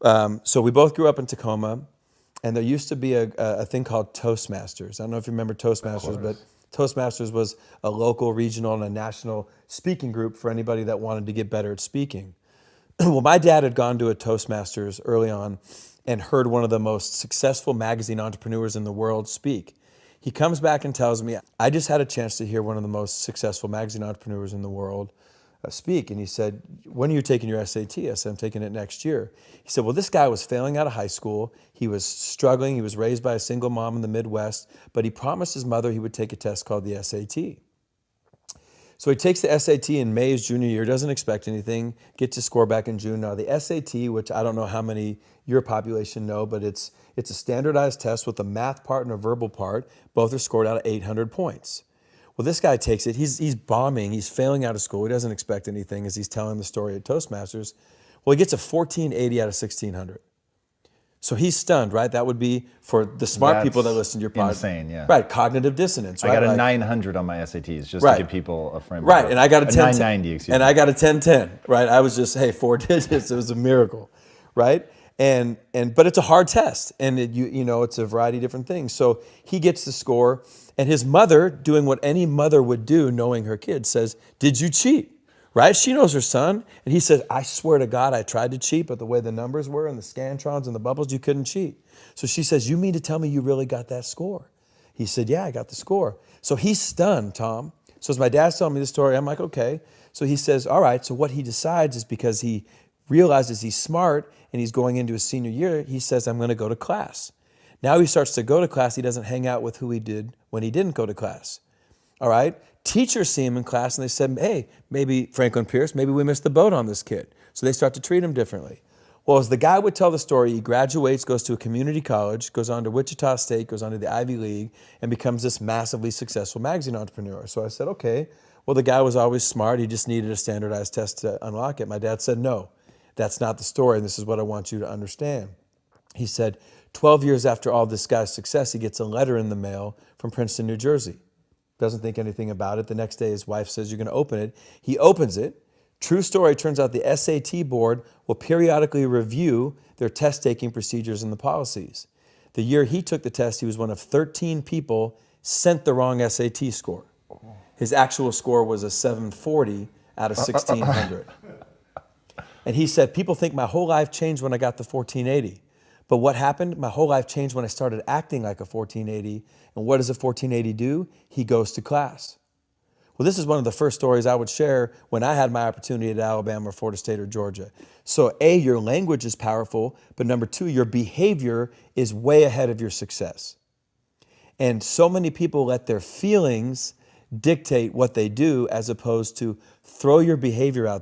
So we both grew up in Tacoma, and there used to be a thing called Toastmasters. I don't know if you remember Toastmasters, but Toastmasters was a local, regional, and a national speaking group for anybody that wanted to get better at speaking. Well, my dad had gone to a Toastmasters early on and heard one of the most successful magazine entrepreneurs in the world speak. He comes back and tells me, I just had a chance to hear one of the most successful magazine entrepreneurs in the world speak. And he said, when are you taking your SAT? I said, I'm taking it next year. He said, well, this guy was failing out of high school. He was struggling. He was raised by a single mom in the Midwest, but he promised his mother he would take a test called the SAT. So he takes the SAT in May, his junior year, doesn't expect anything, gets his score back in June. Now the SAT, which I don't know how many your population know, but it's a standardized test with a math part and a verbal part. Both are scored out of 800 points. Well, this guy takes it, he's bombing, he's failing out of school, he doesn't expect anything as he's telling the story at Toastmasters. Well, he gets a 1480 out of 1600. So he's stunned, right? That would be for the smart people that listen to your podcast. Insane, yeah. Right, cognitive dissonance, right? I got a 900 on my SATs, just to give people a frame. Right, and I got a 990, excuse me. And I got a 1010, right? I was just, hey, 4 digits, it was a miracle, right? But it's a hard test, and it's a variety of different things. So he gets the score, and his mother, doing what any mother would do, knowing her kid, says, did you cheat? Right? She knows her son. And he says, I swear to God, I tried to cheat, but the way the numbers were and the scantrons and the bubbles, you couldn't cheat. So she says, you mean to tell me you really got that score? He said, yeah, I got the score. So he's stunned, Tom. So as my dad's telling me the story, I'm like, okay. So he says, all right. So what he decides is, because he realizes he's smart and he's going into his senior year, he says, I'm going to go to class. Now he starts to go to class. He doesn't hang out with who he did when he didn't go to class. All right? Teachers see him in class and they said, hey, maybe Franklin Pierce, maybe we missed the boat on this kid. So they start to treat him differently. Well, as the guy would tell the story, he graduates, goes to a community college, goes on to Wichita State, goes on to the Ivy League, and becomes this massively successful magazine entrepreneur. So I said, okay, well, the guy was always smart. He just needed a standardized test to unlock it. My dad said, no, that's not the story, and this is what I want you to understand. He said, 12 years after all this guy's success, he gets a letter in the mail from Princeton, New Jersey. Doesn't think anything about it. The next day, his wife says, you're going to open it. He opens it. True story, turns out the SAT board will periodically review their test-taking procedures and the policies. The year he took the test, he was one of 13 people sent the wrong SAT score. His actual score was a 740 out of 1,600. And he said, people think my whole life changed when I got the 1480. But what happened? My whole life changed when I started acting like a 1480. And what does a 1480 do? He goes to class. Well, this is one of the first stories I would share when I had my opportunity at Alabama, or Florida State, or Georgia. So A, your language is powerful, but number two, your behavior is way ahead of your success. And so many people let their feelings dictate what they do, as opposed to throw your behavior out there.